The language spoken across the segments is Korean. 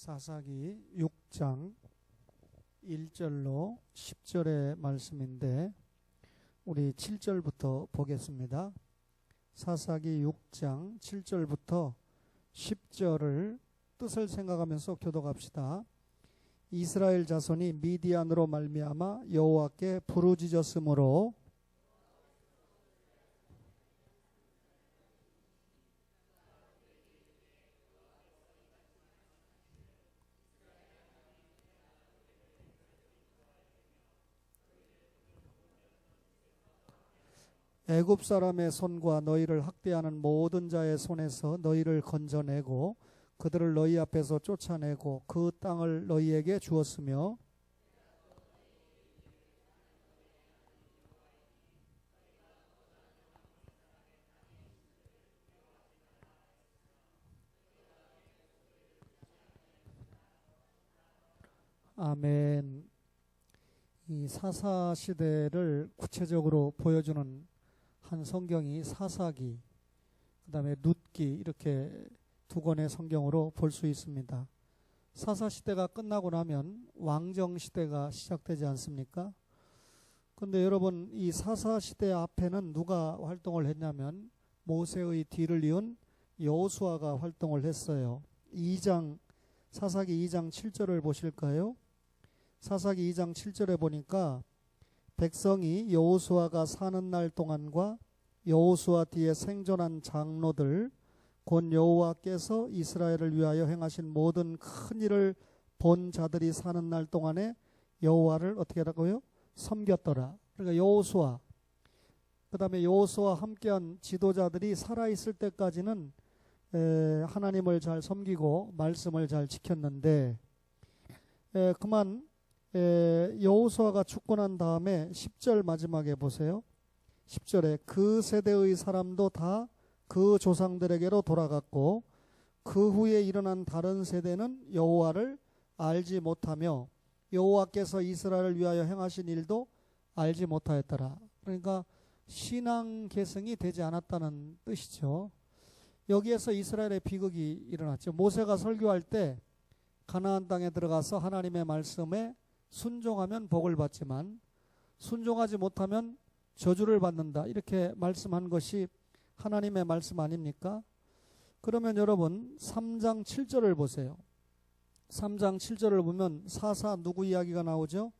사사기 6장 1절로 10절의 말씀인데 우리 7절부터 보겠습니다. 사사기 6장 7절부터 10절을 뜻을 생각하면서 교독합시다. 이스라엘 자손이 미디안으로 말미암아 여호와께 부르짖었으므로 애굽 사람의 손과 너희를 학대하는 모든 자의 손에서 너희를 건져내고 그들을 너희 앞에서 쫓아내고 그 땅을 너희에게 주었으며 아멘. 이 사사 시대를 구체적으로 보여주는 한 성경이 사사기, 그 다음에 룻기 이렇게 두 권의 성경으로 볼 수 있습니다. 사사시대가 끝나고 나면 왕정시대가 시작되지 않습니까? 그런데 여러분 이 사사시대 앞에는 누가 활동을 했냐면 모세의 뒤를 이은 여호수아가 활동을 했어요. 사사기 2장 7절을 보실까요? 사사기 2장 7절에 보니까 백성이 여호수아가 사는 날 동안과 여호수아 뒤에 생존한 장로들 곧 여호와께서 이스라엘을 위하여 행하신 모든 큰 일을 본 자들이 사는 날 동안에 여호와를 어떻게 하라고요? 섬겼더라. 그러니까 여호수아, 그 다음에 여호수아와 함께한 지도자들이 살아있을 때까지는 하나님을 잘 섬기고 말씀을 잘 지켰는데 그만 여호수아가 죽고 난 다음에 10절 마지막에 보세요. 10절에 그 세대의 사람도 다 그 조상들에게로 돌아갔고 그 후에 일어난 다른 세대는 여호와를 알지 못하며 여호와께서 이스라엘을 위하여 행하신 일도 알지 못하였더라. 그러니까 신앙 계승이 되지 않았다는 뜻이죠. 여기에서 이스라엘의 비극이 일어났죠. 모세가 설교할 때 가나안 땅에 들어가서 하나님의 말씀에 순종하면 복을 받지만 순종하지 못하면 저주를 받는다. 이렇게 말씀한 것이 하나님의 말씀 아닙니까? 그러면 여러분 3장 7절을 보세요. 3장 7절을 보면 사사 누구 이야기가 나오죠?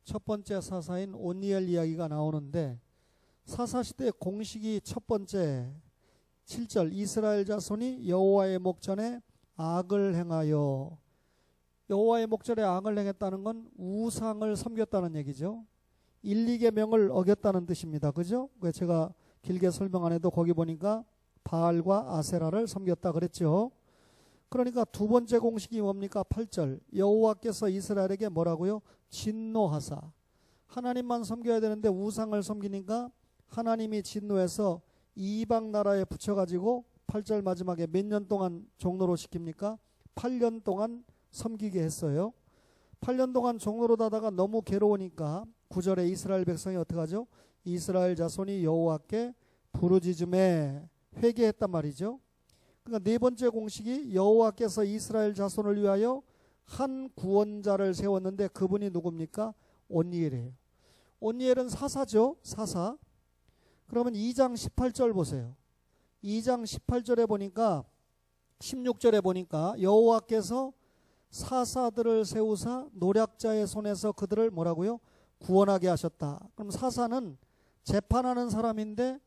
첫 번째 사사인 온니엘 이야기가 나오는데 사사시대 공식이 첫 번째 7절 이스라엘 자손이 여호와의 목전에 악을 행하여 여호와의 목전에 악을 행했다는 건 우상을 섬겼다는 얘기죠. 1, 2계명을 어겼다는 뜻입니다. 그죠? 제가 길게 설명 안 해도 거기 보니까 바알과 아세라를 섬겼다 그랬죠. 그러니까 두 번째 공식이 뭡니까? 8절 여호와께서 이스라엘에게 뭐라고요? 진노하사. 하나님만 섬겨야 되는데 우상을 섬기니까 하나님이 진노해서 이방 나라에 붙여가지고 8절 마지막에 몇 년 동안 종로로 시킵니까? 8년 동안 섬기게 했어요. 8년 동안 종로로 다다가 너무 괴로우니까 9절에 이스라엘 백성이 어떻게 하죠? 이스라엘 자손이 여호와께 부르짖음에 회개했단 말이죠. 그러니까 네 번째 공식이 여호와께서 이스라엘 자손을 위하여 한 구원자를 세웠는데 그분이 누굽니까? 온니엘이에요. 온니엘은 사사죠. 사사. 그러면 2장 18절 보세요. 2장 18절에 보니까 16절에 보니까 여호와께서 사사들을 세우사 노략자의 손에서 그들을 뭐라고요? 구원하게 하셨다. 그럼 사사는 재판하는 사람인데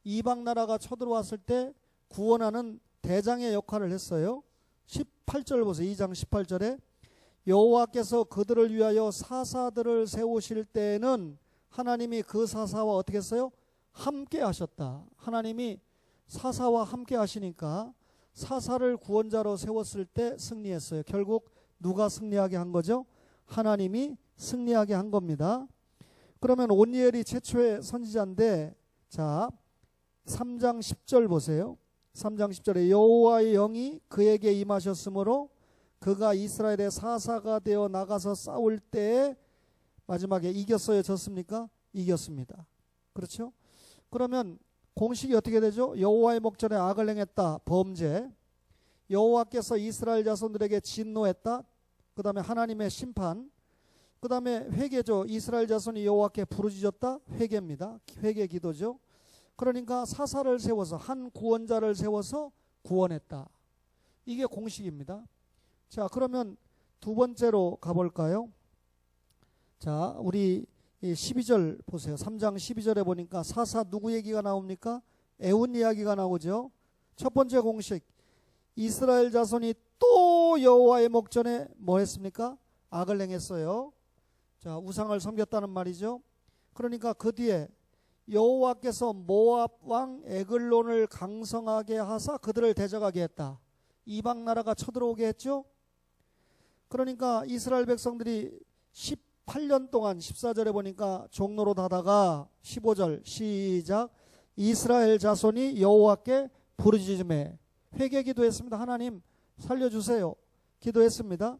이방 나라가 쳐들어왔을 때 구원하는 대장의 역할을 했어요. 18절 보세요. 2장 18절에 여호와께서 그들을 위하여 사사들을 세우실 때에는 하나님이 그 사사와 어떻게 했어요? 함께 하셨다. 하나님이 사사와 함께 하시니까 사사를 구원자로 세웠을 때 승리했어요. 결국 누가 승리하게 한 거죠? 하나님이 승리하게 한 겁니다. 그러면 온니엘이 최초의 선지자인데 자 3장 10절 보세요. 3장 10절에 여호와의 영이 그에게 임하셨으므로 그가 이스라엘의 사사가 되어 나가서 싸울 때에 마지막에 이겼어요? 졌습니까? 이겼습니다. 그렇죠? 그러면 공식이 어떻게 되죠? 여호와의 목전에 악을 행했다. 범죄. 여호와께서 이스라엘 자손들에게 진노했다. 그 다음에 하나님의 심판. 그 다음에 회개죠. 이스라엘 자손이 여호와께 부르짖었다. 회개입니다. 회개 기도죠. 그러니까 사사를 세워서 한 구원자를 세워서 구원했다. 이게 공식입니다. 자, 그러면 두 번째로 가볼까요? 자, 우리 12절 보세요. 3장 12절에 보니까 사사 누구 얘기가 나옵니까? 에운 이야기가 나오죠. 첫 번째 공식, 이스라엘 자손이 또 여호와의 목전에 뭐 했습니까? 악을 행했어요. 자, 우상을 섬겼다는 말이죠. 그러니까 그 뒤에 여호와께서 모압 왕 에글론을 강성하게 하사 그들을 대적하게 했다. 이방 나라가 쳐들어오게 했죠. 그러니까 이스라엘 백성들이 18년 동안 14절에 보니까 종로로 하다가 15절 시작. 이스라엘 자손이 여호와께 부르짖음에 회개 기도했습니다. 하나님 살려주세요. 기도했습니다.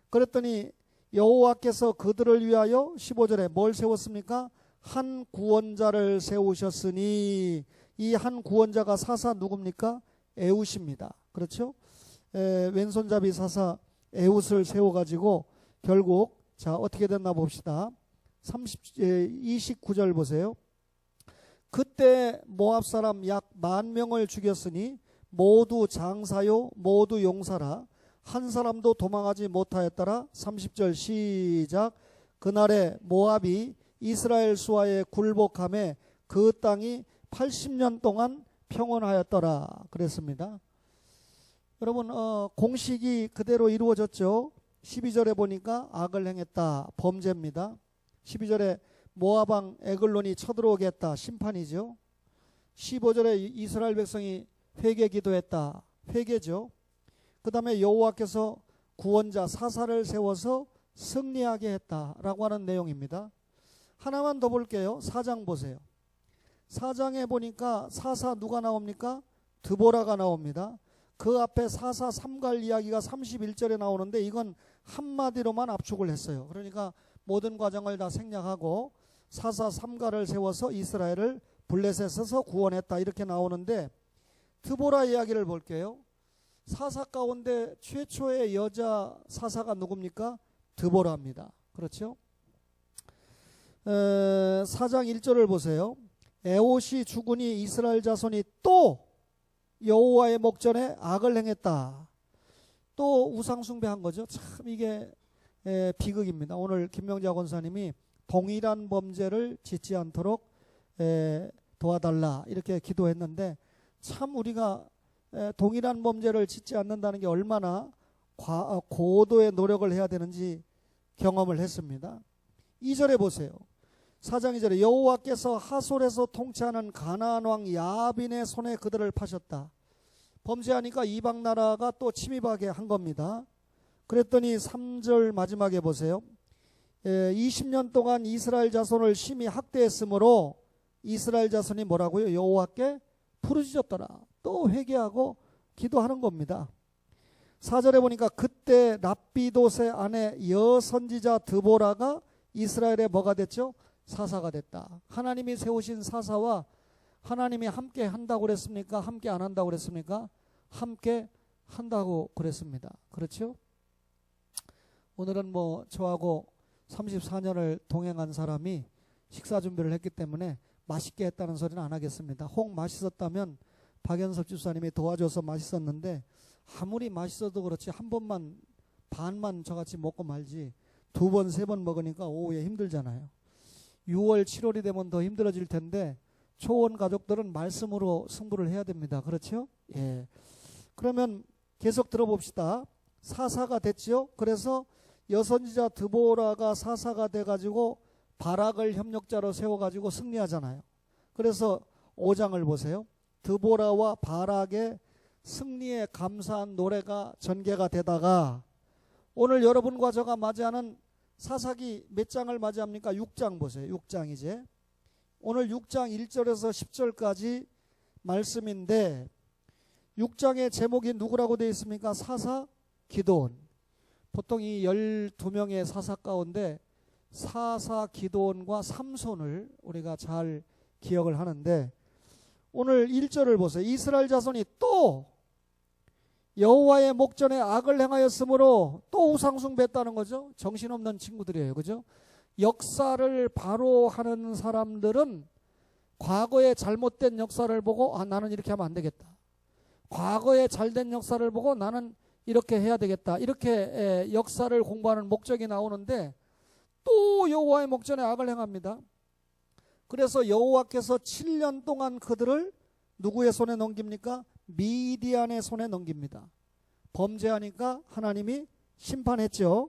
그랬더니 여호와께서 그들을 위하여 15절에 뭘 세웠습니까? 한 구원자를 세우셨으니 이 한 구원자가 사사 누굽니까? 에웃입니다. 그렇죠? 왼손잡이 사사 에웃을 세워가지고 결국 자 어떻게 됐나 봅시다. 29절 보세요. 그때 모압 사람 약 10,000명을 죽였으니 모두 장사요 모두 용사라 한 사람도 도망하지 못하였더라. 30절 시작. 그날에 모압이 이스라엘 수하에 굴복함에 그 땅이 80년 동안 평온하였더라 그랬습니다. 여러분 공식이 그대로 이루어졌죠. 12절에 보니까 악을 행했다. 범죄입니다. 12절에 모압 왕 에글론이 쳐들어오겠다. 심판이죠. 15절에 이스라엘 백성이 회개 기도했다. 회개죠. 그 다음에 여호와께서 구원자 사사를 세워서 승리하게 했다라고 하는 내용입니다. 하나만 더 볼게요. 4장 보세요. 4장에 보니까 사사 누가 나옵니까? 드보라가 나옵니다. 그 앞에 사사 삼갈 이야기가 31절에 나오는데 이건 한마디로만 압축을 했어요. 그러니까 모든 과정을 다 생략하고 사사 삼갈을 세워서 이스라엘을 블레셋에서 구원했다 이렇게 나오는데 드보라 이야기를 볼게요. 사사 가운데 최초의 여자 사사가 누굽니까? 드보라입니다. 그렇죠? 4장 1절을 보세요. 에옷이 죽으니 이스라엘 자손이 또 여호와의 목전에 악을 행했다. 또 우상 숭배한 거죠. 참 이게 비극입니다. 오늘 김명자 권사님이 동일한 범죄를 짓지 않도록 도와달라 이렇게 기도했는데 참 우리가 동일한 범죄를 짓지 않는다는 게 얼마나 고도의 노력을 해야 되는지 경험을 했습니다. 2절에 보세요. 4장 2절에 여호와께서 하솔에서 통치하는 가나안 왕 야빈의 손에 그들을 파셨다. 범죄하니까 이방 나라가 또 침입하게 한 겁니다. 그랬더니 3절 마지막에 보세요. 20년 동안 이스라엘 자손을 심히 학대했으므로 이스라엘 자손이 뭐라고요? 여호와께 부르짖었더라. 또 회개하고 기도하는 겁니다. 4절에 보니까 그때 랍비돗의 아내 여선지자 드보라가 이스라엘에 뭐가 됐죠? 사사가 됐다. 하나님이 세우신 사사와 하나님이 함께 한다고 그랬습니까? 함께 안 한다고 그랬습니까? 함께 한다고 그랬습니다. 그렇죠? 오늘은 뭐 저하고 34년을 동행한 사람이 식사 준비를 했기 때문에 맛있게 했다는 소리는 안 하겠습니다. 혹 맛있었다면 박연섭 집사님이 도와줘서 맛있었는데 아무리 맛있어도 그렇지 한 번만 반만 저같이 먹고 말지 2번, 3번 먹으니까 오후에 힘들잖아요. 6월, 7월이 되면 더 힘들어질 텐데 초원 가족들은 말씀으로 승부를 해야 됩니다. 그렇죠? 예. 그러면 계속 들어봅시다. 사사가 됐죠. 그래서 여선지자 드보라가 사사가 돼가지고 바락을 협력자로 세워가지고 승리하잖아요. 그래서 5장을 보세요. 드보라와 바락의 승리에 감사한 노래가 전개가 되다가 오늘 여러분과 저가 맞이하는 사사기 몇 장을 맞이합니까? 6장 보세요. 6장 이제. 오늘 6장 1절에서 10절까지 말씀인데 6장의 제목이 누구라고 되어 있습니까? 사사 기드온. 보통 이 12명의 사사 가운데 사사 기드온과 삼손을 우리가 잘 기억을 하는데 오늘 1절을 보세요. 이스라엘 자손이 또 여호와의 목전에 악을 행하였으므로 또 우상숭배했다는 거죠. 정신없는 친구들이에요. 그죠? 역사를 바로 하는 사람들은 과거의 잘못된 역사를 보고 나는 이렇게 하면 안 되겠다. 과거의 잘된 역사를 보고 나는 이렇게 해야 되겠다. 이렇게 역사를 공부하는 목적이 나오는데 또 여호와의 목전에 악을 행합니다. 그래서 여호와께서 7년 동안 그들을 누구의 손에 넘깁니까? 미디안의 손에 넘깁니다. 범죄하니까 하나님이 심판했죠.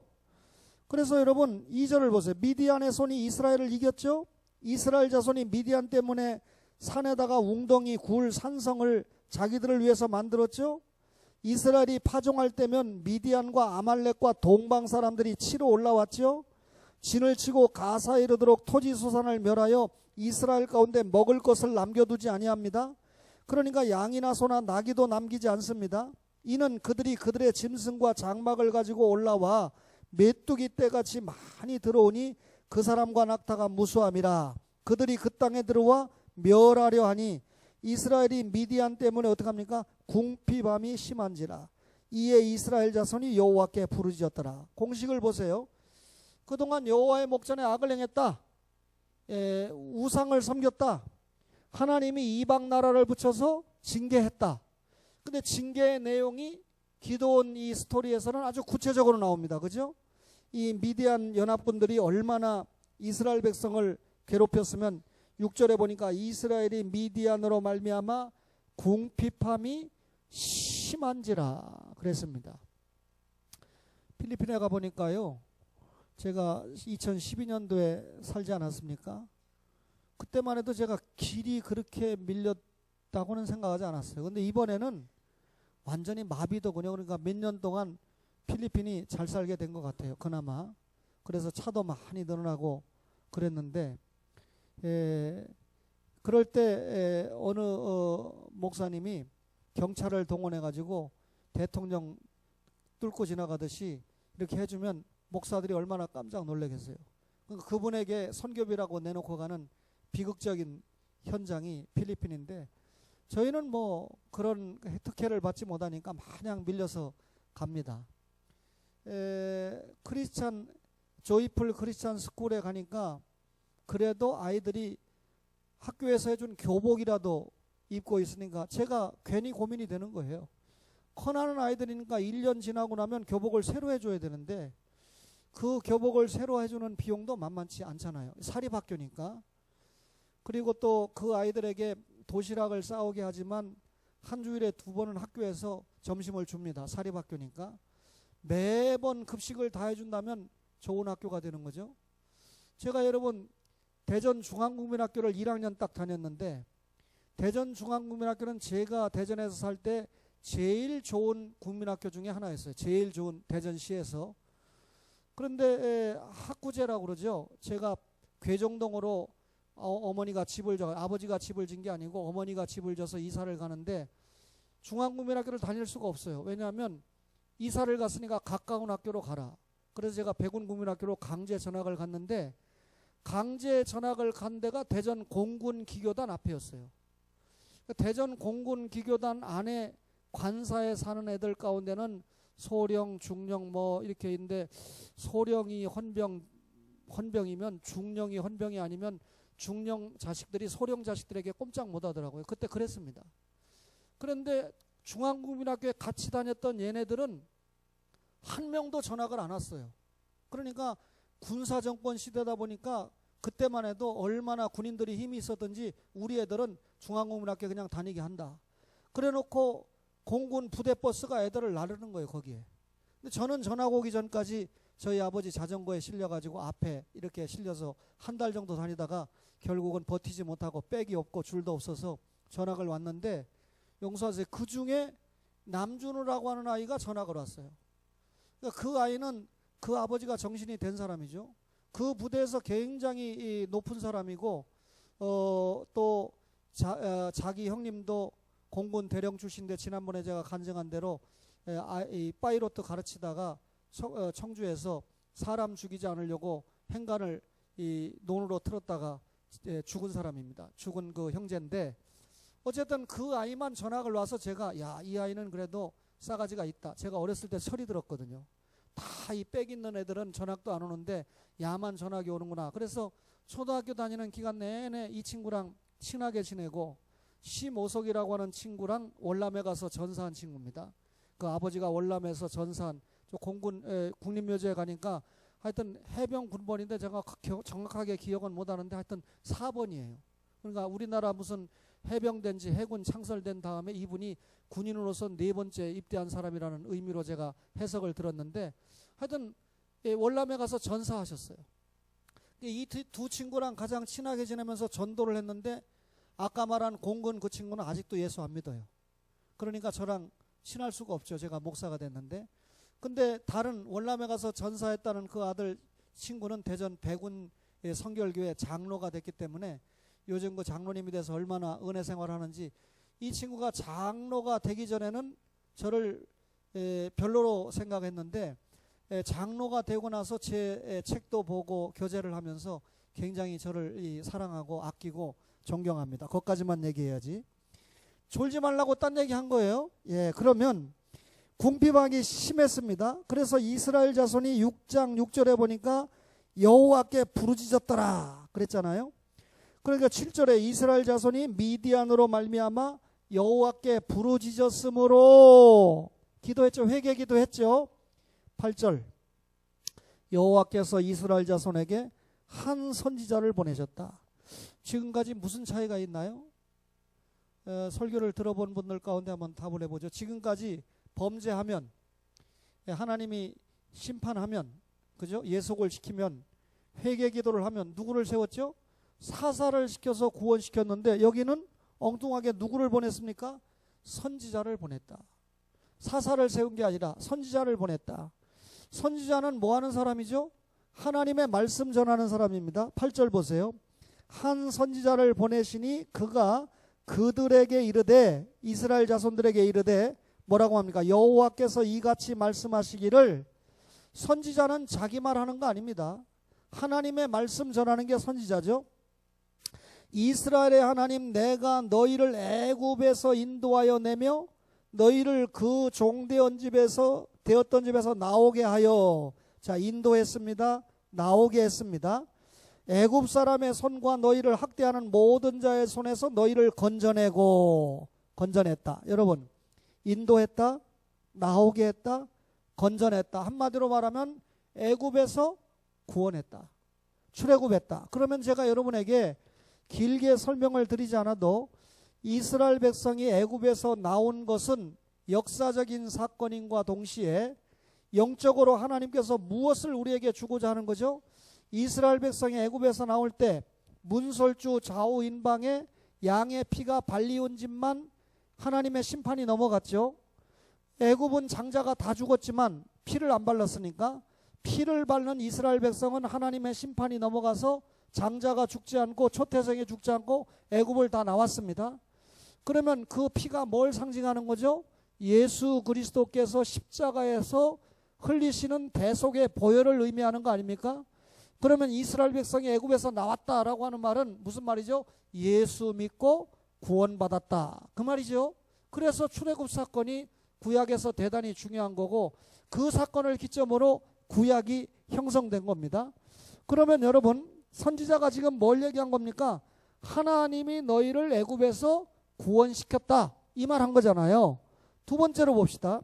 그래서 여러분 2절을 보세요. 미디안의 손이 이스라엘을 이겼죠. 이스라엘 자손이 미디안 때문에 산에다가 웅덩이, 굴, 산성을 자기들을 위해서 만들었죠. 이스라엘이 파종할 때면 미디안과 아말렉과 동방 사람들이 치러 올라왔죠. 진을 치고 가사에 이르도록 토지 소산을 멸하여 이스라엘 가운데 먹을 것을 남겨두지 아니합니다. 그러니까 양이나 소나 나귀도 남기지 않습니다. 이는 그들이 그들의 짐승과 장막을 가지고 올라와 메뚜기 떼같이 많이 들어오니 그 사람과 낙타가 무수함이라. 그들이 그 땅에 들어와 멸하려 하니 이스라엘이 미디안 때문에 어떡합니까? 궁핍함이 심한지라. 이에 이스라엘 자손이 여호와께 부르짖었더라. 공식을 보세요. 그동안 여호와의 목전에 악을 행했다. 우상을 섬겼다. 하나님이 이방 나라를 붙여서 징계했다. 근데 징계의 내용이 기드온 이 스토리에서는 아주 구체적으로 나옵니다. 그죠? 이 미디안 연합군들이 얼마나 이스라엘 백성을 괴롭혔으면 6절에 보니까 이스라엘이 미디안으로 말미암아 궁핍함이 심한지라 그랬습니다. 필리핀에 가보니까요, 제가 2012년도에 살지 않았습니까? 그때만 해도 제가 길이 그렇게 밀렸다고는 생각하지 않았어요. 근데 이번에는 완전히 마비더군요. 그러니까 몇 년 동안 필리핀이 잘 살게 된 것 같아요. 그나마. 그래서 차도 많이 늘어나고 그랬는데, 그럴 때 어느 목사님이 경찰을 동원해가지고 대통령 뚫고 지나가듯이 이렇게 해주면 목사들이 얼마나 깜짝 놀라겠어요. 그러니까 그분에게 선교비라고 내놓고 가는 비극적인 현장이 필리핀인데, 저희는 뭐 그런 특혜를 받지 못하니까 마냥 밀려서 갑니다. 크리스찬 조이풀 크리스찬 스쿨에 가니까 그래도 아이들이 학교에서 해준 교복이라도 입고 있으니까 제가 괜히 고민이 되는 거예요. 커나는 아이들이니까 1년 지나고 나면 교복을 새로 해줘야 되는데 그 교복을 새로 해주는 비용도 만만치 않잖아요. 사립학교니까. 그리고 또 그 아이들에게 도시락을 싸오게 하지만 한 주일에 2번은 학교에서 점심을 줍니다. 사립학교니까. 매번 급식을 다 해준다면 좋은 학교가 되는 거죠. 제가 여러분 대전 중앙국민학교를 1학년 딱 다녔는데, 대전 중앙국민학교는 제가 대전에서 살 때 제일 좋은 국민학교 중에 하나였어요. 제일 좋은 대전시에서. 그런데 학구제라고 그러죠. 제가 괴정동으로 어머니가 집을 아버지가 집을 진 게 아니고 어머니가 집을 져서 이사를 가는데 중앙국민학교를 다닐 수가 없어요. 왜냐하면 이사를 갔으니까 가까운 학교로 가라. 그래서 제가 백운국민학교로 강제 전학을 갔는데, 강제 전학을 간 데가 대전 공군기교단 앞에였어요. 대전 공군기교단 안에 관사에 사는 애들 가운데는 소령, 중령 뭐 이렇게 있는데, 소령이 헌병이면 중령이 헌병이 아니면 중령 자식들이 소령 자식들에게 꼼짝 못 하더라고요. 그때 그랬습니다. 그런데 중앙국민학교에 같이 다녔던 얘네들은 한 명도 전학을 안 왔어요. 그러니까 군사정권 시대다 보니까 그때만 해도 얼마나 군인들이 힘이 있었던지 우리 애들은 중앙국민학교 그냥 다니게 한다. 그래 놓고 공군 부대버스가 애들을 나르는 거예요, 거기에. 근데 저는 전학 오기 전까지 저희 아버지 자전거에 실려가지고 앞에 이렇게 실려서 한 달 정도 다니다가 결국은 버티지 못하고 백이 없고 줄도 없어서 전학을 왔는데, 용서하세요, 그 중에 남준우라고 하는 아이가 전학을 왔어요. 그러니까 그 아이는 그 아버지가 정신이 된 사람이죠. 그 부대에서 굉장히 높은 사람이고, 또 자기 형님도 공군 대령 출신인데 지난번에 제가 간증한 대로 이 파이로트 가르치다가 청주에서 사람 죽이지 않으려고 행간을 이 논으로 틀었다가 죽은 사람입니다. 죽은 그 형제인데, 어쨌든 그 아이만 전학을 와서 제가 야, 이 아이는 그래도 싸가지가 있다. 제가 어렸을 때 철이 들었거든요. 다 이 빽 있는 애들은 전학도 안 오는데 야만 전학이 오는구나. 그래서 초등학교 다니는 기간 내내 이 친구랑 친하게 지내고, 심오석이라고 하는 친구랑 월남에 가서 전사한 친구입니다. 그 아버지가 월남에서 전사한, 공군 국립묘지에 가니까 하여튼 해병 군번인데 제가 정확하게 기억은 못하는데 하여튼 4번이에요. 그러니까 우리나라 무슨 해병된 지 해군 창설된 다음에 이분이 군인으로서 4번째 입대한 사람이라는 의미로 제가 해석을 들었는데, 하여튼 월남에 가서 전사하셨어요. 이 두 친구랑 가장 친하게 지내면서 전도를 했는데, 아까 말한 공군 그 친구는 아직도 예수 안 믿어요. 그러니까 저랑 친할 수가 없죠. 제가 목사가 됐는데. 근데 다른 월남에 가서 전사했다는 그 아들 친구는 대전 배군 성결교회 장로가 됐기 때문에 요즘 그 장로님이 돼서 얼마나 은혜 생활하는지, 이 친구가 장로가 되기 전에는 저를 별로로 생각했는데, 장로가 되고 나서 제 책도 보고 교제를 하면서 굉장히 저를 사랑하고 아끼고 존경합니다. 거기까지만 얘기해야지. 졸지 말라고 딴 얘기한 거예요. 그러면 궁핍하기 심했습니다. 그래서 이스라엘 자손이 6장 6절에 보니까 여호와께 부르짖었더라 그랬잖아요. 그러니까 7절에 이스라엘 자손이 미디안으로 말미암아 여호와께 부르짖었으므로 기도했죠. 회개 기도했죠. 8절 여호와께서 이스라엘 자손에게 한 선지자를 보내셨다. 지금까지 무슨 차이가 있나요? 설교를 들어본 분들 가운데 한번 답을 해보죠. 지금까지 범죄하면, 하나님이 심판하면, 그죠? 예속을 시키면, 회개 기도를 하면 누구를 세웠죠? 사사를 시켜서 구원시켰는데, 여기는 엉뚱하게 누구를 보냈습니까? 선지자를 보냈다. 사사를 세운 게 아니라 선지자를 보냈다. 선지자는 뭐 하는 사람이죠? 하나님의 말씀 전하는 사람입니다. 8절 보세요. 한 선지자를 보내시니 그가 그들에게 이르되, 이스라엘 자손들에게 이르되 뭐라고 합니까? 여호와께서 이같이 말씀하시기를. 선지자는 자기 말하는 거 아닙니다. 하나님의 말씀 전하는 게 선지자죠. 이스라엘의 하나님, 내가 너희를 애굽에서 인도하여 내며 너희를 그 종되었던 집에서 나오게 하여, 자, 인도했습니다. 나오게 했습니다. 애굽 사람의 손과 너희를 학대하는 모든 자의 손에서 너희를 건져냈다. 여러분, 인도했다, 나오게 했다, 건져냈다. 한마디로 말하면 애굽에서 구원했다, 출애굽했다. 그러면 제가 여러분에게 길게 설명을 드리지 않아도 이스라엘 백성이 애굽에서 나온 것은 역사적인 사건인과 동시에 영적으로 하나님께서 무엇을 우리에게 주고자 하는 거죠? 이스라엘 백성이 애굽에서 나올 때 문설주 좌우 인방에 양의 피가 발리온 집만 하나님의 심판이 넘어갔죠. 애굽은 장자가 다 죽었지만 피를 안 발랐으니까 피를 밟는 이스라엘 백성은 하나님의 심판이 넘어가서 장자가 죽지 않고 초태생이 죽지 않고 애굽을 다 나왔습니다. 그러면 그 피가 뭘 상징하는 거죠? 예수 그리스도께서 십자가에서 흘리시는 대속의 보혈을 의미하는 거 아닙니까? 그러면 이스라엘 백성이 애굽에서 나왔다라고 하는 말은 무슨 말이죠? 예수 믿고 구원받았다, 그 말이죠. 그래서 출애굽 사건이 구약에서 대단히 중요한 거고, 그 사건을 기점으로 구약이 형성된 겁니다. 그러면 여러분, 선지자가 지금 뭘 얘기한 겁니까? 하나님이 너희를 애굽에서 구원시켰다, 이 말 한 거잖아요. 두 번째로 봅시다.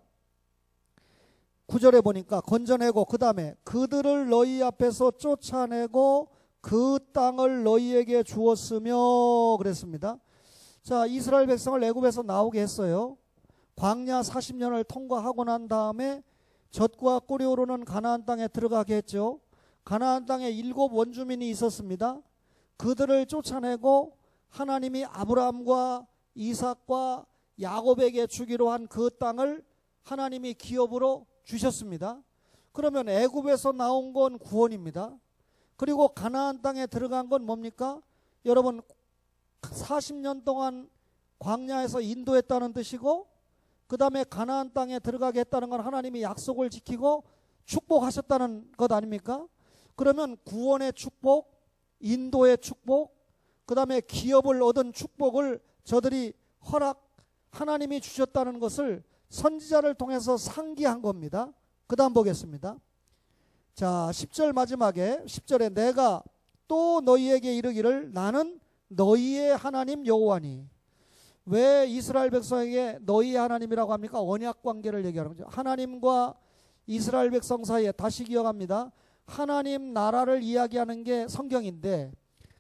9절에 보니까 건져내고, 그 다음에 그들을 너희 앞에서 쫓아내고 그 땅을 너희에게 주었으며 그랬습니다. 자, 이스라엘 백성을 애굽에서 나오게 했어요. 광야 40년을 통과하고 난 다음에 젖과 꿀이 오르는 가나안 땅에 들어가게 했죠. 가나안 땅에 7 원주민이 있었습니다. 그들을 쫓아내고 하나님이 아브라함과 이삭과 야곱에게 주기로 한 그 땅을 하나님이 기업으로 주셨습니다. 그러면 애굽에서 나온 건 구원입니다. 그리고 가나안 땅에 들어간 건 뭡니까? 여러분, 40년 동안 광야에서 인도했다는 뜻이고, 그 다음에 가나안 땅에 들어가게 했다는 건 하나님이 약속을 지키고 축복하셨다는 것 아닙니까? 그러면 구원의 축복, 인도의 축복, 그 다음에 기업을 얻은 축복을 저들이 하나님이 주셨다는 것을 선지자를 통해서 상기한 겁니다. 그 다음 보겠습니다. 자, 10절 마지막에 10절에 내가 또 너희에게 이르기를 나는 너희의 하나님 여호와니. 왜 이스라엘 백성에게 너희의 하나님이라고 합니까? 언약 관계를 얘기하는 거죠. 하나님과 이스라엘 백성 사이에, 다시 기억합니다. 하나님 나라를 이야기하는 게 성경인데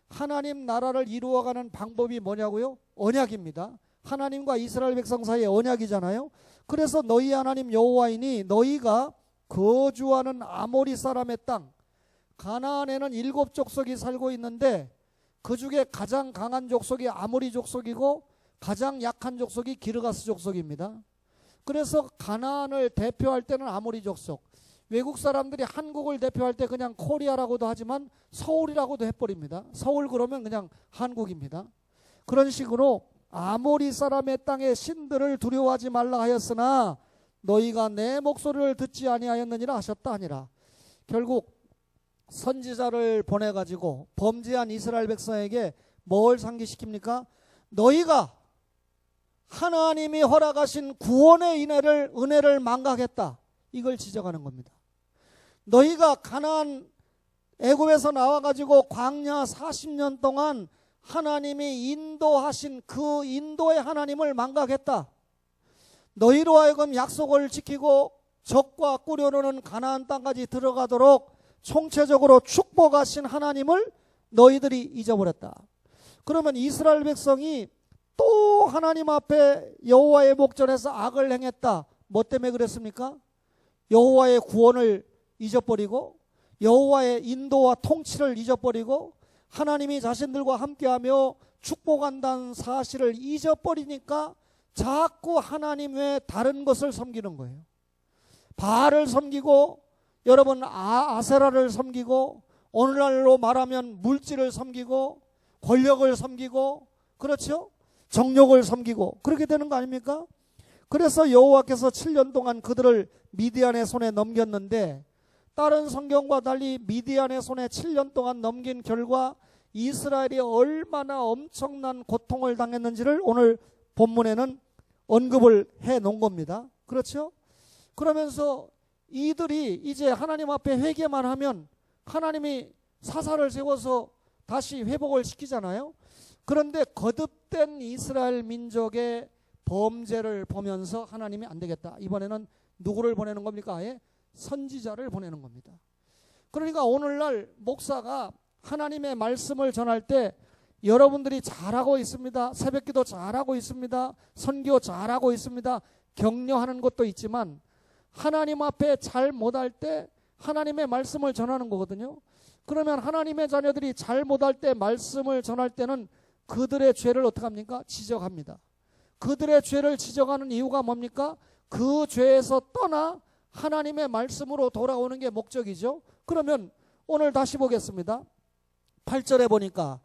하나님 나라를 이루어가는 방법이 뭐냐고요? 언약입니다. 하나님과 이스라엘 백성 사이에 언약이잖아요. 그래서 너희 하나님 여호와이니 너희가 거주하는 아모리 사람의 땅, 가나안에는 7족속이 살고 있는데 그 중에 가장 강한 족속이 아모리 족속이고 가장 약한 족속이 기르가스 족속입니다. 그래서 가나안을 대표할 때는 아모리 족속, 외국 사람들이 한국을 대표할 때 그냥 코리아라고도 하지만 서울이라고도 해버립니다. 서울 그러면 그냥 한국입니다. 그런 식으로 아모리 사람의 땅의 신들을 두려워하지 말라 하였으나 너희가 내 목소리를 듣지 아니하였느니라 하셨다 하니라. 결국 선지자를 보내가지고 범죄한 이스라엘 백성에게 뭘 상기시킵니까? 너희가 하나님이 허락하신 구원의 은혜를 망각했다. 이걸 지적하는 겁니다. 너희가 가나안 애굽에서 나와가지고 광야 40년 동안 하나님이 인도하신 그 인도의 하나님을 망각했다. 너희로 하여금 약속을 지키고 적과 꾸려놓는 가나안 땅까지 들어가도록 총체적으로 축복하신 하나님을 너희들이 잊어버렸다. 그러면 이스라엘 백성이 또 하나님 앞에 여호와의 목전에서 악을 행했다. 뭐 때문에 그랬습니까? 여호와의 구원을 잊어버리고 여호와의 인도와 통치를 잊어버리고 하나님이 자신들과 함께하며 축복한다는 사실을 잊어버리니까 자꾸 하나님 외에 다른 것을 섬기는 거예요. 바알을 섬기고 여러분 아세라를 섬기고 오늘날로 말하면 물질을 섬기고 권력을 섬기고 그렇죠? 정욕을 섬기고 그렇게 되는 거 아닙니까? 그래서 여호와께서 7년 동안 그들을 미디안의 손에 넘겼는데 다른 성경과 달리 미디안의 손에 7년 동안 넘긴 결과 이스라엘이 얼마나 엄청난 고통을 당했는지를 오늘 본문에는 언급을 해 놓은 겁니다. 그렇죠? 그러면서 이들이 이제 하나님 앞에 회개만 하면 하나님이 사사를 세워서 다시 회복을 시키잖아요. 그런데 거듭된 이스라엘 민족의 범죄를 보면서 하나님이 안 되겠다. 이번에는 누구를 보내는 겁니까? 아예 선지자를 보내는 겁니다. 그러니까 오늘날 목사가 하나님의 말씀을 전할 때 여러분들이 잘하고 있습니다. 새벽기도 잘하고 있습니다. 선교 잘하고 있습니다. 격려하는 것도 있지만 하나님 앞에 잘 못할 때 하나님의 말씀을 전하는 거거든요. 그러면 하나님의 자녀들이 잘 못할 때 말씀을 전할 때는 그들의 죄를 어떻게 합니까? 지적합니다. 그들의 죄를 지적하는 이유가 뭡니까? 그 죄에서 떠나 하나님의 말씀으로 돌아오는 게 목적이죠. 그러면 오늘 다시 보겠습니다. 8절에 보니까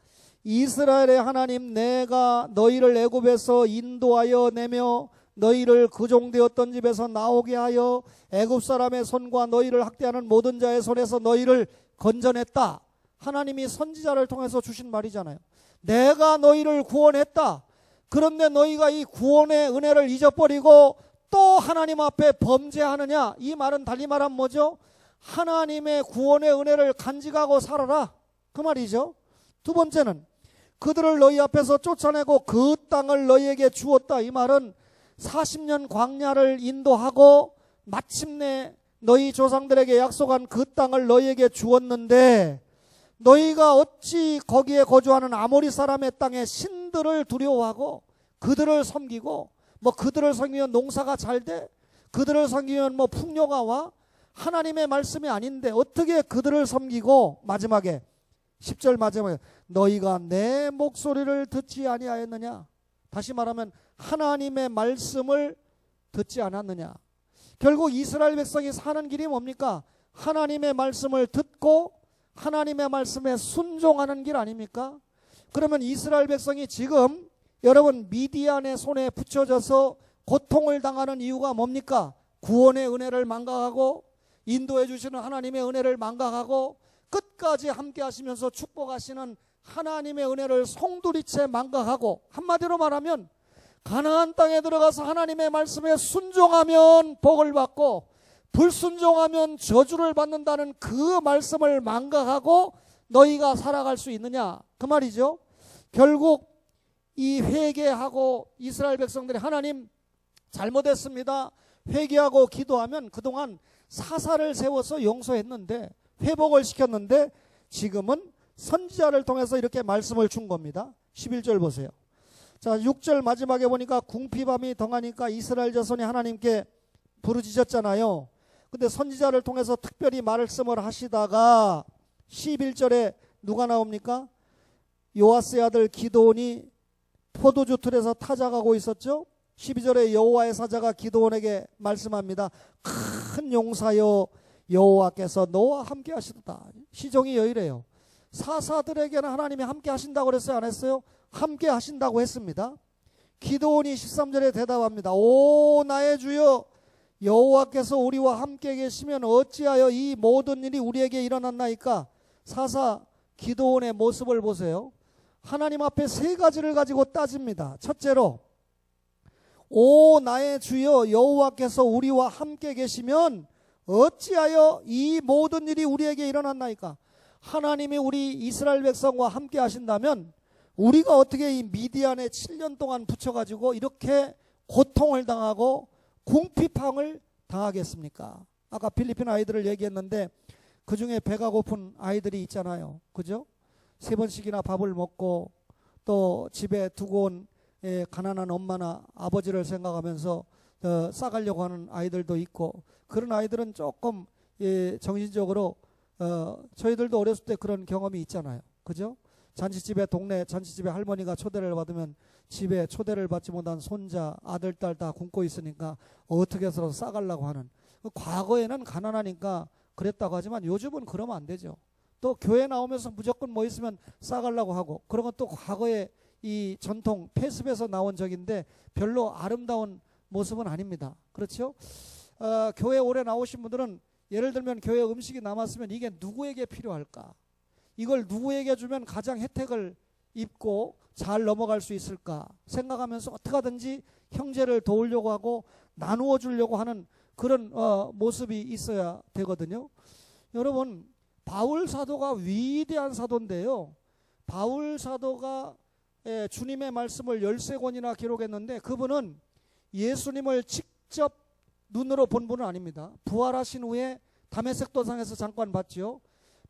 이스라엘의 하나님 내가 너희를 애굽에서 인도하여 내며 너희를 그 종되었던 집에서 나오게 하여 애굽 사람의 손과 너희를 학대하는 모든 자의 손에서 너희를 건져냈다. 하나님이 선지자를 통해서 주신 말이잖아요. 내가 너희를 구원했다. 그런데 너희가 이 구원의 은혜를 잊어버리고 또 하나님 앞에 범죄하느냐. 이 말은 달리 말하면 뭐죠? 하나님의 구원의 은혜를 간직하고 살아라. 그 말이죠. 두 번째는 그들을 너희 앞에서 쫓아내고 그 땅을 너희에게 주었다. 이 말은 40년 광야를 인도하고 마침내 너희 조상들에게 약속한 그 땅을 너희에게 주었는데 너희가 어찌 거기에 거주하는 아모리 사람의 땅의 신들을 두려워하고 그들을 섬기고 뭐 그들을 섬기면 농사가 잘 돼? 그들을 섬기면 뭐 풍요가 와? 하나님의 말씀이 아닌데 어떻게 그들을 섬기고 마지막에 10절 마지막에 너희가 내 목소리를 듣지 아니하였느냐? 다시 말하면 하나님의 말씀을 듣지 않았느냐? 결국 이스라엘 백성이 사는 길이 뭡니까? 하나님의 말씀을 듣고 하나님의 말씀에 순종하는 길 아닙니까? 그러면 이스라엘 백성이 지금 여러분 미디안의 손에 붙여져서 고통을 당하는 이유가 뭡니까? 구원의 은혜를 망각하고 인도해 주시는 하나님의 은혜를 망각하고 끝까지 함께 하시면서 축복하시는 하나님의 은혜를 송두리째 망각하고 한마디로 말하면 가나안 땅에 들어가서 하나님의 말씀에 순종하면 복을 받고 불순종하면 저주를 받는다는 그 말씀을 망각하고 너희가 살아갈 수 있느냐, 그 말이죠. 결국 이 회개하고 이스라엘 백성들이 하나님 잘못했습니다, 회개하고 기도하면 그동안 사사를 세워서 용서했는데, 회복을 시켰는데, 지금은 선지자를 통해서 이렇게 말씀을 준 겁니다. 11절 보세요. 자, 6절 마지막에 보니까 궁핍함이 덩하니까 이스라엘 자손이 하나님께 부르짖었잖아요. 근데 선지자를 통해서 특별히 말씀을 하시다가 11절에 누가 나옵니까? 요아스의 아들 기드온이 포도주 틀에서 타작하고 있었죠. 12절에 여호와의 사자가 기드온에게 말씀합니다. 큰 용사여, 여호와께서 너와 함께 하시도다. 시종이 여이래요. 사사들에게는 하나님이 함께 하신다고 그랬어요, 안 했어요? 함께 하신다고 했습니다. 기드온이 13절에 대답합니다. 오 나의 주여, 여호와께서 우리와 함께 계시면 어찌하여 이 모든 일이 우리에게 일어났나이까? 사사 기드온의 모습을 보세요. 하나님 앞에 세 가지를 가지고 따집니다. 첫째로, 오 나의 주여, 여호와께서 우리와 함께 계시면 어찌하여 이 모든 일이 우리에게 일어났나이까? 하나님이 우리 이스라엘 백성과 함께 하신다면 우리가 어떻게 이 미디안에 7년 동안 붙여가지고 이렇게 고통을 당하고 궁핍함을 당하겠습니까? 아까 필리핀 아이들을 얘기했는데 그 중에 배가 고픈 아이들이 있잖아요. 그죠? 3번씩이나 밥을 먹고 또 집에 두고 온 가난한 엄마나 아버지를 생각하면서 싸가려고 하는 아이들도 있고, 그런 아이들은 조금 정신적으로 저희들도 어렸을 때 그런 경험이 있잖아요. 그죠? 잔치집에, 동네 잔치집에 할머니가 초대를 받으면 집에 초대를 받지 못한 손자, 아들, 딸 다 굶고 있으니까 어떻게 해서 싸가려고 하는, 과거에는 가난하니까 그랬다고 하지만 요즘은 그러면 안 되죠. 또 교회 나오면서 무조건 뭐 있으면 싸가려고 하고, 그런 건 또 과거의 이 전통 폐습에서 나온 적인데 별로 아름다운 모습은 아닙니다. 그렇죠? 교회 오래 나오신 분들은 예를 들면 교회 음식이 남았으면 이게 누구에게 필요할까? 이걸 누구에게 주면 가장 혜택을 입고 잘 넘어갈 수 있을까 생각하면서 어떻게 하든지 형제를 도우려고 하고 나누어 주려고 하는 그런 모습이 있어야 되거든요. 여러분, 바울 사도가 위대한 사도인데요. 바울 사도가 주님의 말씀을 13권이나 기록했는데 그분은 예수님을 직접 눈으로 본 분은 아닙니다. 부활하신 후에 다메섹 도상에서 잠깐 봤죠.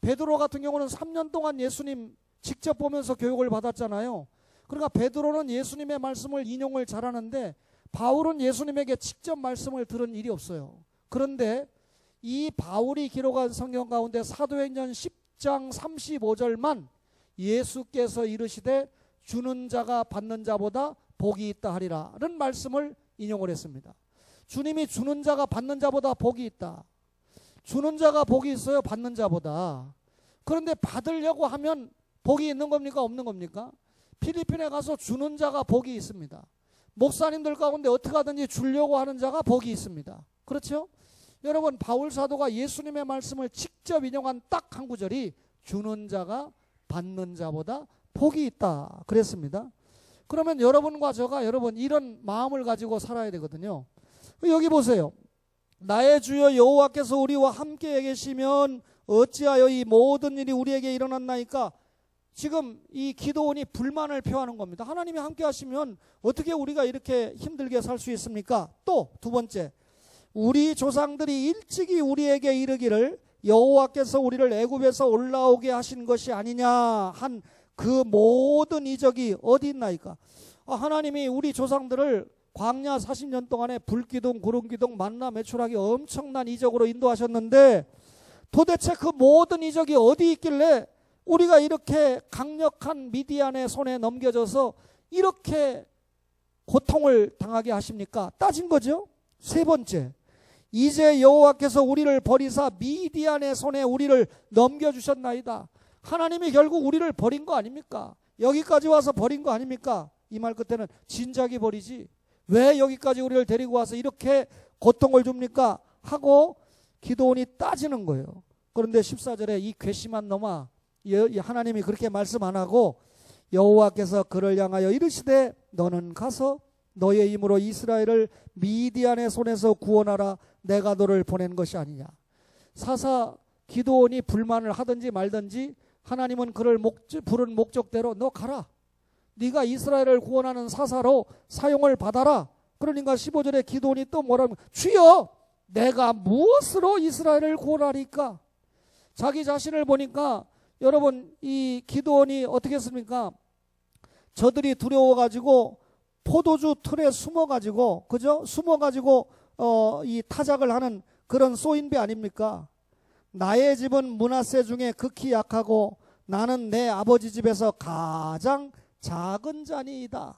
베드로 같은 경우는 3년 동안 예수님 직접 보면서 교육을 받았잖아요. 그러니까 베드로는 예수님의 말씀을 인용을 잘하는데 바울은 예수님에게 직접 말씀을 들은 일이 없어요. 그런데 이 바울이 기록한 성경 가운데 사도행전 10장 35절만 예수께서 이르시되 주는 자가 받는 자보다 복이 있다 하리라는 말씀을 인용을 했습니다. 주님이 주는 자가 받는 자보다 복이 있다. 주는 자가 복이 있어요, 받는 자보다. 그런데 받으려고 하면 복이 있는 겁니까, 없는 겁니까? 필리핀에 가서 주는 자가 복이 있습니다. 목사님들 가운데 어떻게 하든지 주려고 하는 자가 복이 있습니다. 그렇죠? 여러분, 바울 사도가 예수님의 말씀을 직접 인용한 딱 한 구절이 주는 자가 받는 자보다 복이 있다 그랬습니다. 그러면 여러분과 저가 여러분 이런 마음을 가지고 살아야 되거든요. 여기 보세요. 나의 주여 여호와께서 우리와 함께 계시면 어찌하여 이 모든 일이 우리에게 일어났나이까? 지금 이 기드온이 불만을 표하는 겁니다. 하나님이 함께 하시면 어떻게 우리가 이렇게 힘들게 살 수 있습니까? 또 두 번째, 우리 조상들이 일찍이 우리에게 이르기를 여호와께서 우리를 애굽에서 올라오게 하신 것이 아니냐 한 그 모든 이적이 어디 있나이까? 하나님이 우리 조상들을 광야 40년 동안에 불기둥, 구름기둥, 만나 매출하기 엄청난 이적으로 인도하셨는데 도대체 그 모든 이적이 어디 있길래 우리가 이렇게 강력한 미디안의 손에 넘겨져서 이렇게 고통을 당하게 하십니까? 따진 거죠. 세 번째, 이제 여호와께서 우리를 버리사 미디안의 손에 우리를 넘겨주셨나이다. 하나님이 결국 우리를 버린 거 아닙니까? 여기까지 와서 버린 거 아닙니까? 이 말 끝에는 진작에 버리지 왜 여기까지 우리를 데리고 와서 이렇게 고통을 줍니까? 하고 기드온이 따지는 거예요. 그런데 14절에 이 괘씸한 놈아, 하나님이 그렇게 말씀 안 하고 여호와께서 그를 향하여 이르시되 너는 가서 너의 힘으로 이스라엘을 미디안의 손에서 구원하라. 내가 너를 보낸 것이 아니냐. 사사 기드온이 불만을 하든지 말든지 하나님은 그를 부른 목적대로 너 가라. 네가 이스라엘을 구원하는 사사로 사용을 받아라. 그러니까 15절에 기드온이 또 뭐라고, 주여 내가 무엇으로 이스라엘을 구원하리까? 자기 자신을 보니까 여러분 이 기드온이 어떻게 했습니까? 저들이 두려워가지고 포도주 틀에 숨어가지고, 그죠? 숨어가지고 이 타작을 하는 그런 쏘인배 아닙니까? 나의 집은 므낫세 중에 극히 약하고 나는 내 아버지 집에서 가장 작은 자니이다.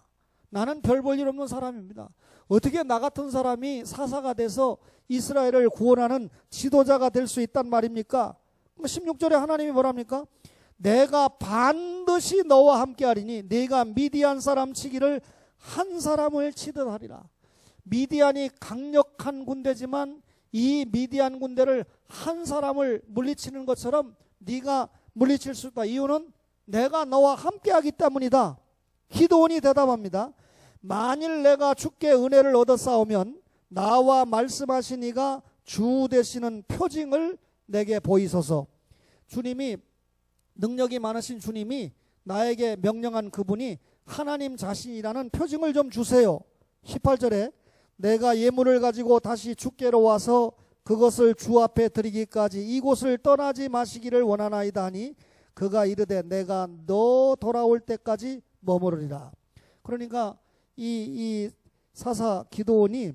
나는 별 볼 일 없는 사람입니다. 어떻게 나 같은 사람이 사사가 돼서 이스라엘을 구원하는 지도자가 될 수 있단 말입니까? 16절에 하나님이 뭐랍니까? 내가 반드시 너와 함께하리니 네가 미디안 사람 치기를 한 사람을 치듯 하리라. 미디안이 강력한 군대지만 이 미디안 군대를 한 사람을 물리치는 것처럼 네가 물리칠 수 있다. 이유는 내가 너와 함께하기 때문이다. 기드온이 대답합니다. 만일 내가 주께 은혜를 얻어 싸우면 나와 말씀하신 이가 주 되시는 표징을 내게 보이소서. 주님이, 능력이 많으신 주님이 나에게 명령한 그분이 하나님 자신이라는 표징을 좀 주세요. 18절에 내가 예물을 가지고 다시 주께로 와서 그것을 주 앞에 드리기까지 이곳을 떠나지 마시기를 원하나이다 하니 그가 이르되 내가 너 돌아올 때까지 머무르리라. 그러니까 이 사사 기드온이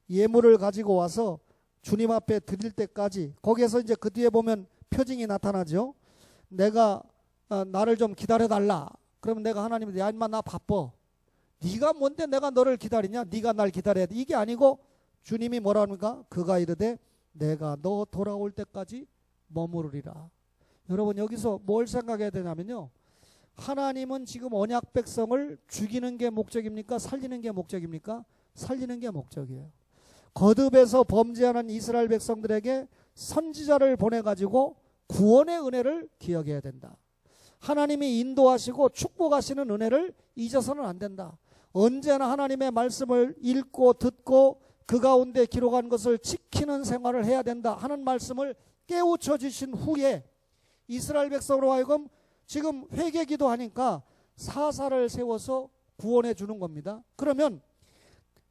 예물을 가지고 와서 주님 앞에 드릴 때까지, 거기에서 이제 그 뒤에 보면 표징이 나타나죠. 내가 나를 좀 기다려달라. 그러면 내가 하나님한테 야 인마 나 바빠. 네가 뭔데 내가 너를 기다리냐? 네가 날 기다려야 돼. 이게 아니고 주님이 뭐라 합니까? 그가 이르되 내가 너 돌아올 때까지 머무르리라. 여러분 여기서 뭘 생각해야 되냐면요, 하나님은 지금 언약 백성을 죽이는 게 목적입니까? 살리는 게 목적입니까? 살리는 게 목적이에요. 거듭해서 범죄하는 이스라엘 백성들에게 선지자를 보내가지고 구원의 은혜를 기억해야 된다. 하나님이 인도하시고 축복하시는 은혜를 잊어서는 안 된다. 언제나 하나님의 말씀을 읽고 듣고 그 가운데 기록한 것을 지키는 생활을 해야 된다 하는 말씀을 깨우쳐 주신 후에 이스라엘 백성으로 하여금 지금 회개 기도하니까 사사를 세워서 구원해 주는 겁니다. 그러면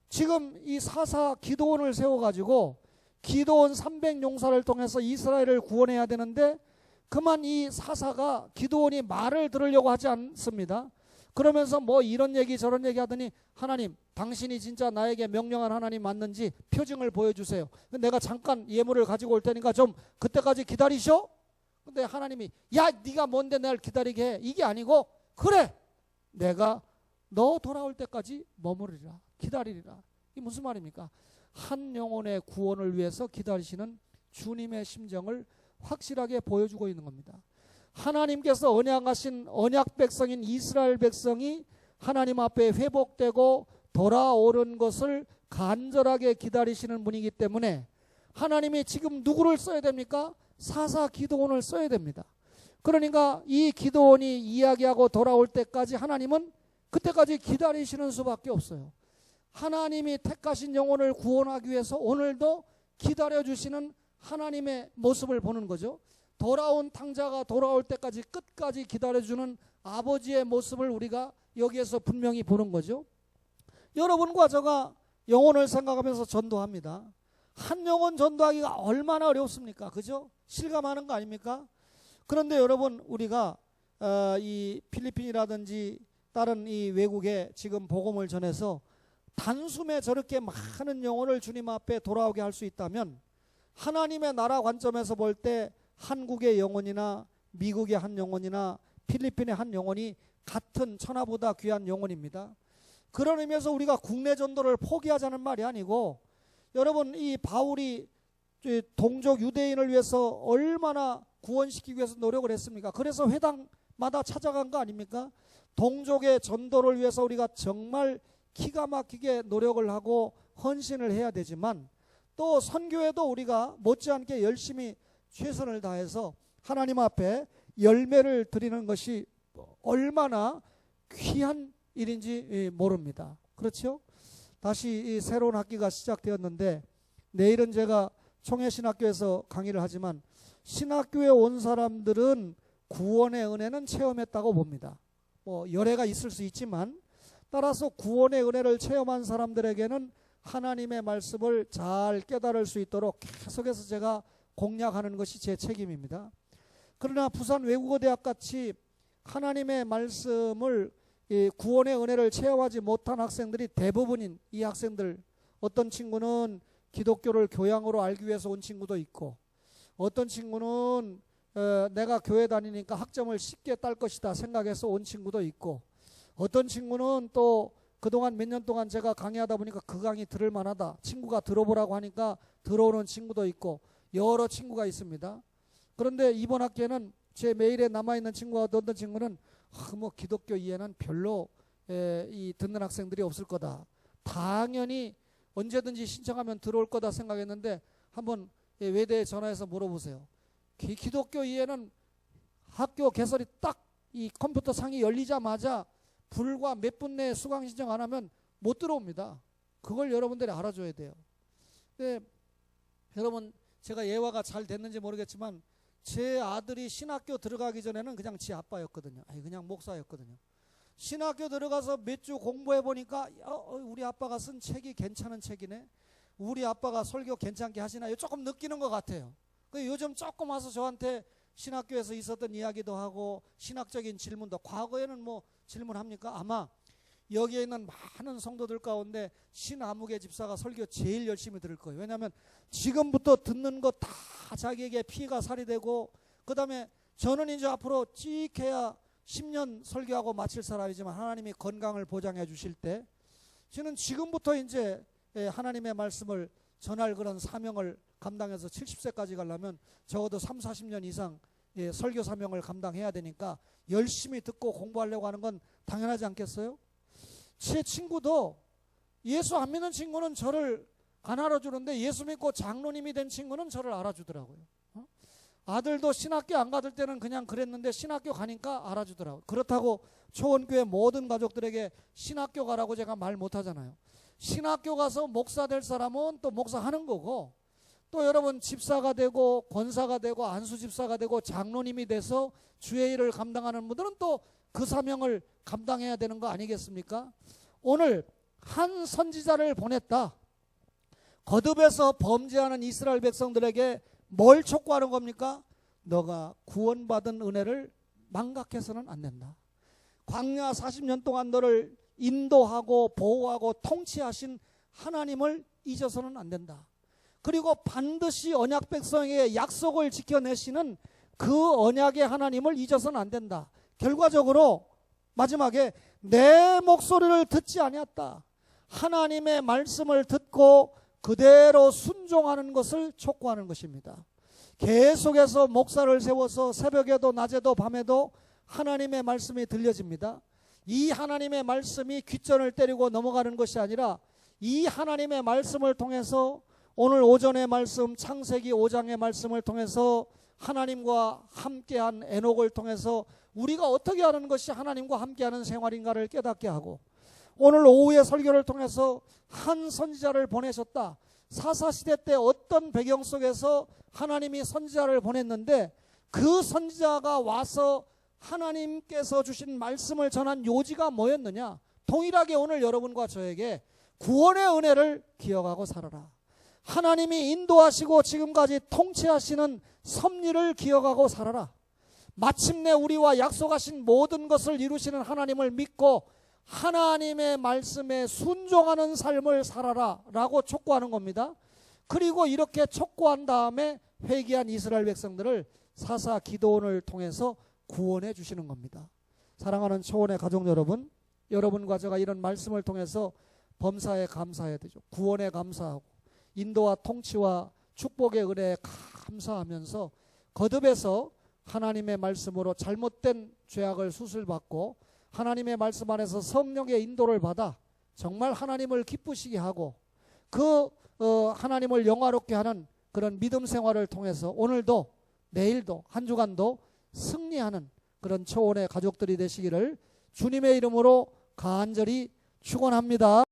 지금 이 사사 기드온을 세워가지고 기드온 300용사를 통해서 이스라엘을 구원해야 되는데 그만 이 사사가 기드온이 말을 들으려고 하지 않습니다. 그러면서 뭐 이런 얘기 저런 얘기 하더니 하나님 당신이 진짜 나에게 명령한 하나님 맞는지 표징을 보여주세요. 내가 잠깐 예물을 가지고 올 테니까 좀 그때까지 기다리셔. 근데 하나님이 야 네가 뭔데 날 기다리게 해. 이게 아니고 그래 내가 너 돌아올 때까지 머무르리라, 기다리리라. 이게 무슨 말입니까? 한 영혼의 구원을 위해서 기다리시는 주님의 심정을 확실하게 보여주고 있는 겁니다. 하나님께서 언약하신 언약 백성인 이스라엘 백성이 하나님 앞에 회복되고 돌아오는 것을 간절하게 기다리시는 분이기 때문에 하나님이 지금 누구를 써야 됩니까? 사사 기드온을 써야 됩니다. 그러니까 이 기드온이 이야기하고 돌아올 때까지 하나님은 그때까지 기다리시는 수밖에 없어요. 하나님이 택하신 영혼을 구원하기 위해서 오늘도 기다려주시는 하나님의 모습을 보는 거죠. 돌아온 탕자가 돌아올 때까지 끝까지 기다려주는 아버지의 모습을 우리가 여기에서 분명히 보는 거죠. 여러분과 제가 영혼을 생각하면서 전도합니다. 한 영혼 전도하기가 얼마나 어렵습니까? 그죠? 실감하는 거 아닙니까? 그런데 여러분 우리가 이 필리핀이라든지 다른 이 외국에 지금 복음을 전해서 단숨에 저렇게 많은 영혼을 주님 앞에 돌아오게 할 수 있다면 하나님의 나라 관점에서 볼 때 한국의 영혼이나 미국의 한 영혼이나 필리핀의 한 영혼이 같은 천하보다 귀한 영혼입니다. 그런 의미에서 우리가 국내 전도를 포기하자는 말이 아니고 여러분 이 바울이 동족 유대인을 위해서 얼마나 구원시키기 위해서 노력을 했습니까? 그래서 회당마다 찾아간 거 아닙니까? 동족의 전도를 위해서 우리가 정말 기가 막히게 노력을 하고 헌신을 해야 되지만 또 선교에도 우리가 못지않게 열심히 최선을 다해서 하나님 앞에 열매를 드리는 것이 얼마나 귀한 일인지 모릅니다. 그렇죠? 다시 이 새로운 학기가 시작되었는데, 내일은 제가 총회신학교에서 강의를 하지만 신학교에 온 사람들은 구원의 은혜는 체험했다고 봅니다. 뭐 열애가 있을 수 있지만, 따라서 구원의 은혜를 체험한 사람들에게는 하나님의 말씀을 잘 깨달을 수 있도록 계속해서 제가 공략하는 것이 제 책임입니다. 그러나 부산 외국어대학 같이 하나님의 말씀을, 구원의 은혜를 체험하지 못한 학생들이 대부분인 이 학생들, 어떤 친구는 기독교를 교양으로 알기 위해서 온 친구도 있고, 어떤 친구는 내가 교회 다니니까 학점을 쉽게 딸 것이다 생각해서 온 친구도 있고, 어떤 친구는 또 그동안 몇 년 동안 제가 강의하다 보니까 그 강의 들을 만하다, 친구가 들어보라고 하니까 들어오는 친구도 있고, 여러 친구가 있습니다. 그런데 이번 학기에는 제 메일에 남아있는 친구와 어떤 친구는 뭐 기독교 이해는 별로 이 듣는 학생들이 없을 거다, 당연히 언제든지 신청하면 들어올 거다 생각했는데, 한번 외대에 전화해서 물어보세요. 기독교 이해는 학교 개설이 딱 이 컴퓨터 상이 열리자마자 불과 몇 분 내에 수강 신청 안 하면 못 들어옵니다. 그걸 여러분들이 알아줘야 돼요. 근데 여러분, 제가 예화가 잘 됐는지 모르겠지만 제 아들이 신학교 들어가기 전에는 그냥 지 아빠였거든요. 아니 그냥 목사였거든요. 신학교 들어가서 몇 주 공부해 보니까 우리 아빠가 쓴 책이 괜찮은 책이네, 우리 아빠가 설교 괜찮게 하시나 조금 느끼는 것 같아요. 요즘 조금 와서 저한테 신학교에서 있었던 이야기도 하고 신학적인 질문도, 과거에는 뭐 질문합니까? 아마 여기에 있는 많은 성도들 가운데 신아무개 집사가 설교 제일 열심히 들을 거예요. 왜냐하면 지금부터 듣는 거 다 자기에게 피가 살이 되고, 그 다음에 저는 이제 앞으로 찍해야 10년 설교하고 마칠 사람이지만 하나님이 건강을 보장해 주실 때, 저는 지금부터 이제 하나님의 말씀을 전할 그런 사명을 감당해서 70세까지 가려면 적어도 3, 40년 이상 설교 사명을 감당해야 되니까 열심히 듣고 공부하려고 하는 건 당연하지 않겠어요? 제 친구도, 예수 안 믿는 친구는 저를 안 알아주는데 예수 믿고 장로님이 된 친구는 저를 알아주더라고요. 아들도 신학교 안 가들 때는 그냥 그랬는데 신학교 가니까 알아주더라고요. 그렇다고 초원교회 모든 가족들에게 신학교 가라고 제가 말 못하잖아요. 신학교 가서 목사 될 사람은 또 목사하는 거고, 또 여러분 집사가 되고 권사가 되고 안수집사가 되고 장로님이 돼서 주의 일을 감당하는 분들은 또 그 사명을 감당해야 되는 거 아니겠습니까? 오늘 한 선지자를 보냈다. 거듭에서 범죄하는 이스라엘 백성들에게 뭘 촉구하는 겁니까? 너가 구원받은 은혜를 망각해서는 안 된다. 광야 40년 동안 너를 인도하고 보호하고 통치하신 하나님을 잊어서는 안 된다. 그리고 반드시 언약 백성에게 약속을 지켜내시는 그 언약의 하나님을 잊어서는 안 된다. 결과적으로 마지막에 내 목소리를 듣지 아니었다. 하나님의 말씀을 듣고 그대로 순종하는 것을 촉구하는 것입니다. 계속해서 목사를 세워서 새벽에도 낮에도 밤에도 하나님의 말씀이 들려집니다. 이 하나님의 말씀이 귓전을 때리고 넘어가는 것이 아니라 이 하나님의 말씀을 통해서, 오늘 오전의 말씀 창세기 5장의 말씀을 통해서 하나님과 함께한 에녹을 통해서 우리가 어떻게 하는 것이 하나님과 함께하는 생활인가를 깨닫게 하고, 오늘 오후의 설교를 통해서 한 선지자를 보내셨다. 사사시대 때 어떤 배경 속에서 하나님이 선지자를 보냈는데 그 선지자가 와서 하나님께서 주신 말씀을 전한 요지가 뭐였느냐? 동일하게 오늘 여러분과 저에게 구원의 은혜를 기억하고 살아라. 하나님이 인도하시고 지금까지 통치하시는 섭리를 기억하고 살아라. 마침내 우리와 약속하신 모든 것을 이루시는 하나님을 믿고 하나님의 말씀에 순종하는 삶을 살아라 라고 촉구하는 겁니다. 그리고 이렇게 촉구한 다음에 회개한 이스라엘 백성들을 사사 기도원을 통해서 구원해 주시는 겁니다. 사랑하는 초원의 가족 여러분, 여러분과 제가 이런 말씀을 통해서 범사에 감사해야 되죠. 구원에 감사하고 인도와 통치와 축복의 은혜에 감사하면서 거듭해서 하나님의 말씀으로 잘못된 죄악을 수술받고 하나님의 말씀 안에서 성령의 인도를 받아 정말 하나님을 기쁘시게 하고 그 하나님을 영화롭게 하는 그런 믿음 생활을 통해서 오늘도 내일도 한 주간도 승리하는 그런 초원의 가족들이 되시기를 주님의 이름으로 간절히 축원합니다.